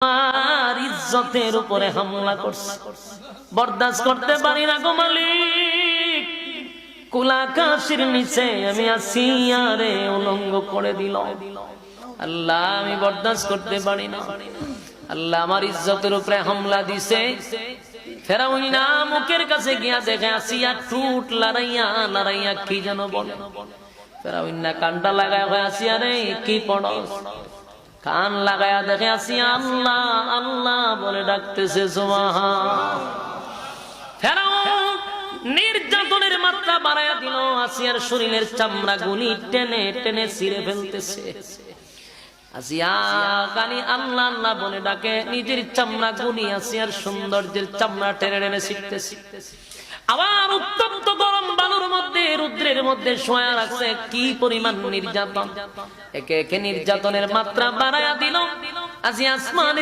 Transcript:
আমার ইজ্জতের উপরে হামলা করছে, বরদাস্ত করতে পারি না গো মালিক। কুলাকাশির নিচে আমি আসিয়ারে উলঙ্গ করে দিল। আল্লাহ আমি বরদাস্ত করতে পারি না। আল্লাহ আমার ইজ্জতের উপরে হামলা দিছে। ফেরাউন না মুখের কাছে গিয়া দেখে আসিয়া টুট লড়াইয়া লড়াইয়া কি যেন বলে। ফেরাউন না কানটা লাগায় আসিয়া রে কি পড়স, কান লাগায়া দেখে আসিয়া আল্লাহ আল্লাহ বলে ডাকতেছে। সুবহান। ফেরাউন নির্যাতনের মাত্রা বাড়ায়া দিল। আসিয়ার শরীরের চামড়া গুলি টেনে টেনে ছিঁড়ে ফেলতেছে। আসিয়া কানি আল্লাহ আল্লাহ বলে ডাকে, নিজের চামড়া গুলি আসিয়ার সৌন্দর্যের চামড়া টেনে টেনে ছিঁড়তেছে। আবার উত্তপ্ত গরম বালুর মধ্যে রুদ্রের মধ্যে শোয়া রাখছে। কি পরিমাণ নির্যাতন! একে একে নির্যাতনের মাত্রা বাড়ায়া দিল। আসিয়া আসমানের